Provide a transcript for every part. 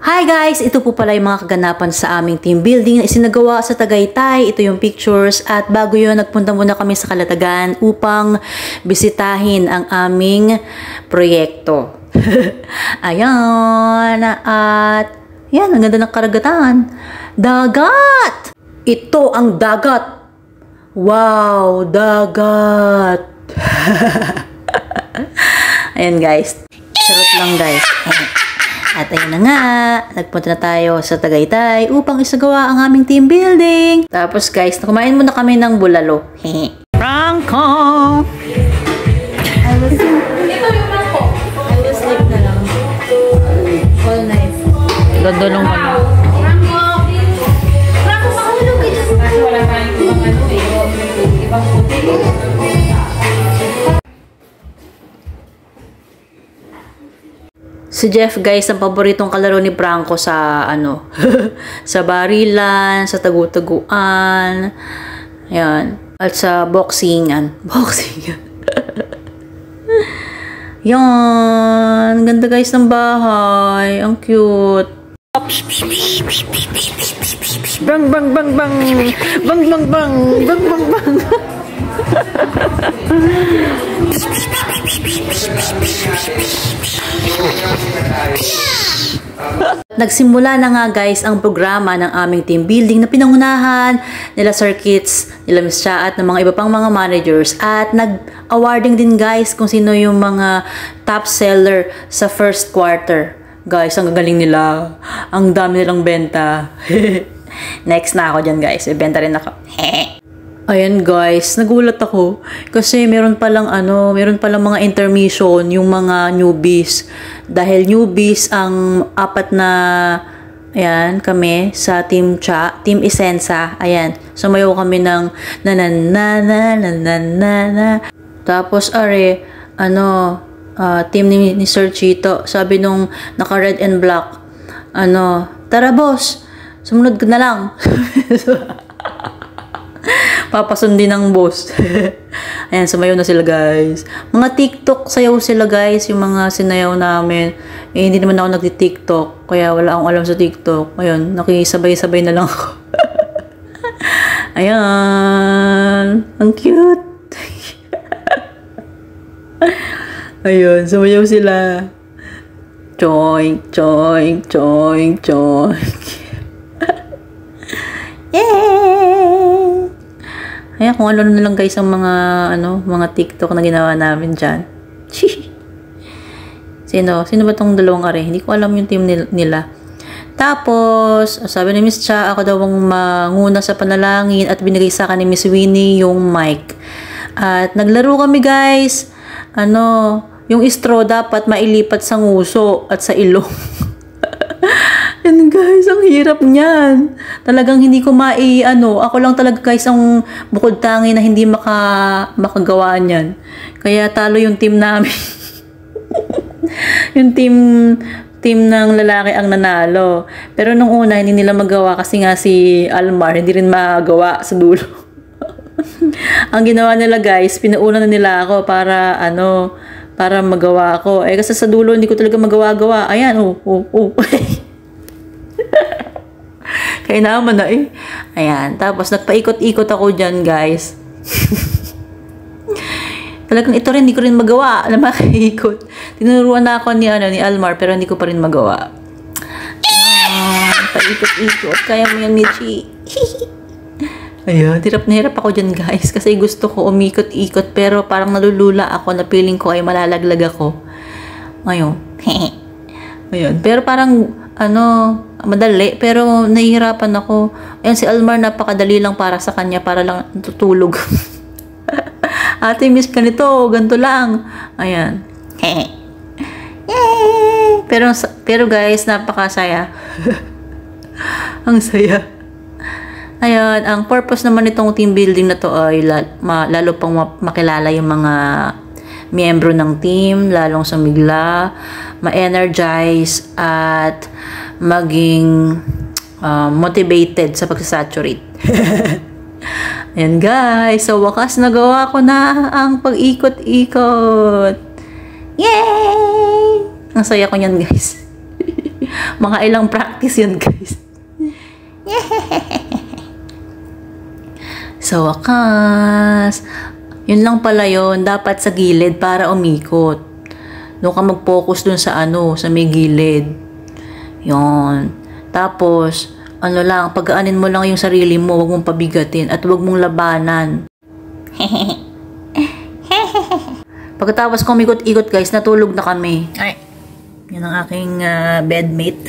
Hi guys! Ito po pala yung mga kaganapan sa aming team building na isinagawa sa Tagaytay. Ito yung pictures at bago yun, nagpunta muna kami sa Calatagan upang bisitahin ang aming proyekto. Ayan! At yan, ang ganda ng karagatan. Dagat! Ito ang dagat! Wow! Dagat! Ayan guys. Charot lang guys. At ayun na nga, nagpunta na tayo sa Tagaytay upang isagawa ang aming team building. Tapos guys, kumain muna kami ng bulalo. Franco! Ito yung Franco. I will sleep na lang. All night. Dodolong kami. Franco! Franco, makahulog ka dyan. Kasi wala tayong ibang puti. Si Jeff guys, ang paboritong kalaro ni Franco sa sa barilan, sa tagu-taguan, ayan, at sa boxingan. Yan, ganda guys ng bahay, ang cute. Bang bang bang bang, bang bang bang, bang bang bang. Nagsimula na nga guys ang programa ng aming team building na pinangunahan nila Sir Kits, nila Miss Cha at ng mga iba pang mga managers, at nag-awarding din guys kung sino yung mga top seller sa first quarter. Guys, ang galing nila, ang dami nilang benta. Next na ako dyan guys, ibenta rin ako. Ayan guys, nagulat ako kasi meron palang mga intermission yung mga newbies. Dahil newbies ang apat na, ayan, kami sa Team Cha, Team Esensa. Ayan, sumayaw kami ng na. Tapos team ni Sir Chito, sabi nung naka red and black, tara boss, sumunod ka na lang. Papasundin ng boss. Ayan, sumayaw na sila guys. Mga TikTok sayaw sila guys, yung mga sinayaw namin. Eh, hindi naman ako nagti-TikTok, kaya wala akong alam sa TikTok. Ayun, nakisabay-sabay na lang ako. Ayan, ang cute. Ayun, sumayaw sila. Choink, choink, choink, choink. Yay! Ayan, kung ano na lang guys ang mga TikTok na ginawa namin dyan. Sino ba tong dalawang are? Hindi ko alam yung team nila. Tapos, sabi ni Miss Cha, ako daw ang manguna sa panalangin at binigay sa akin ni Miss Winnie yung mic. At naglaro kami guys. Yung straw dapat mailipat sa nguso at sa ilong. And guys, ang hirap niyan. Talagang hindi ko ako lang talaga guys ang bukod tangi na hindi makagawa niyan. Kaya talo yung team namin. Yung team ng lalaki ang nanalo. Pero nung una hindi nila magawa kasi nga si Almar hindi rin magawa sa dulo. Ang ginawa nila guys, pinuuna na nila ako para magawa ako. Eh kasi sa dulo hindi ko talaga magawa-gawa. Ayan, Kaya naman na eh. Ayan. Tapos, nagpaikot-ikot ako dyan, guys. Talagang ito rin, hindi ko rin magawa na makaikot. Tinuruan na ako ni Almar, pero hindi ko pa rin magawa. Paikot-ikot. Kaya mo yan, Michi. Ayan. Hirap na hirap ako dyan, guys. Kasi gusto ko umikot-ikot, pero parang nalulula ako na feeling ko ay malalaglag ako. Ngayon. Ayan. Pero parang, madali, pero nahihirapan ako. Ayan, si Almar, napakadali lang para sa kanya, para lang tutulog. Ate, miss ka nito, ganito lang. Ayan. Yay! Pero guys, napakasaya. Ang saya. Ayan, ang purpose naman nitong team building na to ay lalo pang makilala yung mga miyembro ng team, lalong sumigla, ma-energize, at maging motivated sa pagsasaturate. Ayan guys, sa wakas nagawa ko na ang pag-ikot-ikot. Yay! Ang saya ko niyan guys. Mga ilang practice yun, guys. Sa wakas, yun lang pala yun. Dapat sa gilid para umikot. Doon ka mag-focus dun sa sa may gilid. Yun. Tapos, pagaanin mo lang yung sarili mo, huwag mong pabigatin at huwag mong labanan. Pagkatapos ko umikot-ikot, guys, natulog na kami. Ay, yan ang aking bedmate.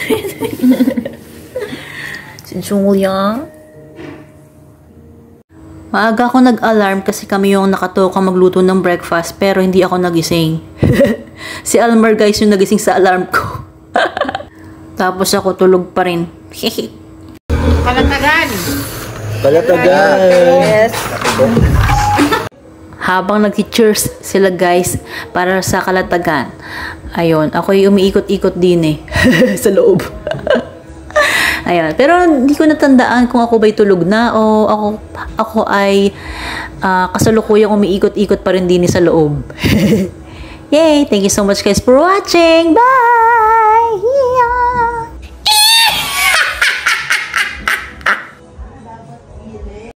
Si Julia. Maaga ako nag-alarm kasi kami yung nakatoka magluto ng breakfast pero hindi ako nagising. Si Almar, guys, yung nagising sa alarm ko. Tapos ako tulog pa rin. Kalatagan! Kalatagan! Yes. Habang nag-cheers sila, guys, para sa kalatagan. Ayun, ako yung umiikot-ikot din sa loob. Ayun, pero hindi ko natandaan kung ako ba'y tulog na o ako ay kasalukuyang umiikot-ikot pa rin din sa loob. Yay! Thank you so much, guys, for watching. Bye!